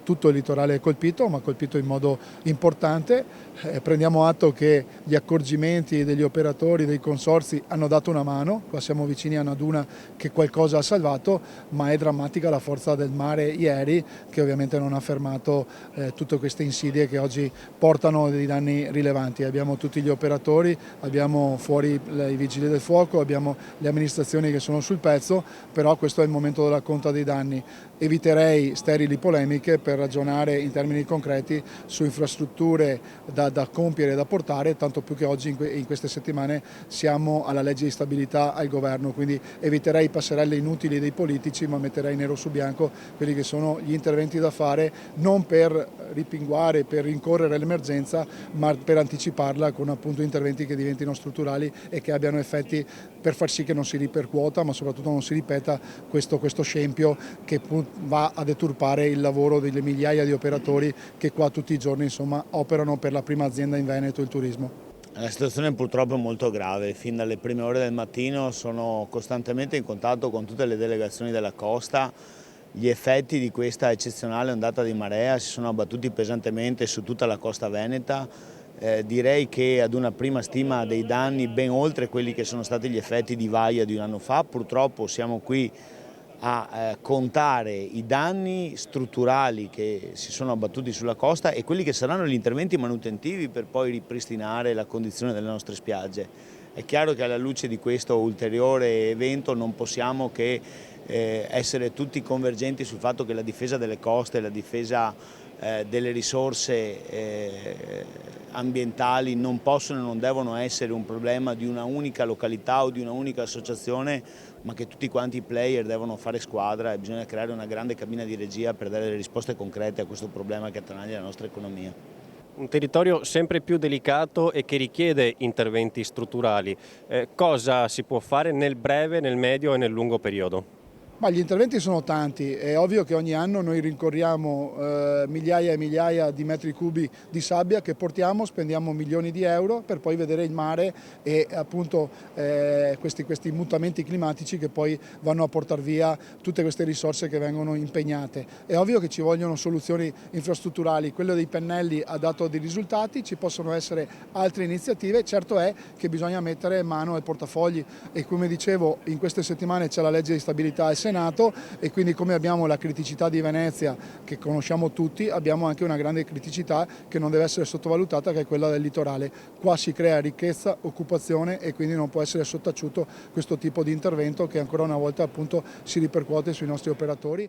tutto il litorale è colpito, ma colpito in modo importante. Prendiamo atto che gli accorgimenti degli operatori, dei consorzi hanno dato una mano, qua siamo vicini a una duna che qualcosa ha salvato, ma è drammatica la forza del mare ieri che ovviamente non ha fermato tutte queste insidie che oggi portano dei danni rilevanti. Abbiamo tutti gli operatori, abbiamo fuori i vigili del fuoco, abbiamo le amministrazioni che sono sul pezzo, però questo è il momento della conta dei danni. Eviterei sterili polemiche per ragionare in termini concreti su infrastrutture da compiere e da portare, tanto più che oggi in queste settimane siamo alla legge di stabilità al governo, quindi eviterei passerelle inutili dei politici, ma metterei nero su bianco quelli che sono gli interventi da fare, non per ripinguare, per rincorrere l'emergenza, ma per anticiparla con appunto interventi che diventino strutturali e che abbiano effetti per far sì che non si ripercuota, ma soprattutto non si ripeta questo scempio che va a deturpare il lavoro delle migliaia di operatori che qua tutti i giorni insomma operano per la prima azienda in Veneto, il turismo. La situazione purtroppo è molto grave, fin dalle prime ore del mattino sono costantemente in contatto con tutte le delegazioni della costa. Gli effetti di questa eccezionale ondata di marea si sono abbattuti pesantemente su tutta la costa veneta. Direi che ad una prima stima dei danni ben oltre quelli che sono stati gli effetti di Vaia di un anno fa. Purtroppo siamo qui a contare i danni strutturali che si sono abbattuti sulla costa e quelli che saranno gli interventi manutentivi per poi ripristinare la condizione delle nostre spiagge. È chiaro che alla luce di questo ulteriore evento non possiamo che essere tutti convergenti sul fatto che la difesa delle coste, la difesa delle risorse ambientali non possono e non devono essere un problema di una unica località o di una unica associazione, ma che tutti quanti i player devono fare squadra e bisogna creare una grande cabina di regia per dare le risposte concrete a questo problema che attanaglia la nostra economia. Un territorio sempre più delicato e che richiede interventi strutturali. Cosa si può fare nel breve, nel medio e nel lungo periodo? Ma gli interventi sono tanti, è ovvio che ogni anno noi rincorriamo migliaia e migliaia di metri cubi di sabbia che portiamo, spendiamo milioni di euro per poi vedere il mare e appunto questi mutamenti climatici che poi vanno a portare via tutte queste risorse che vengono impegnate. È ovvio che ci vogliono soluzioni infrastrutturali, quello dei pennelli ha dato dei risultati, ci possono essere altre iniziative, certo è che bisogna mettere mano ai portafogli e come dicevo in queste settimane c'è la legge di stabilità al Senato e quindi come abbiamo la criticità di Venezia che conosciamo tutti, abbiamo anche una grande criticità che non deve essere sottovalutata che è quella del litorale. Qua si crea ricchezza, occupazione e quindi non può essere sottaciuto questo tipo di intervento che ancora una volta appunto si ripercuote sui nostri operatori.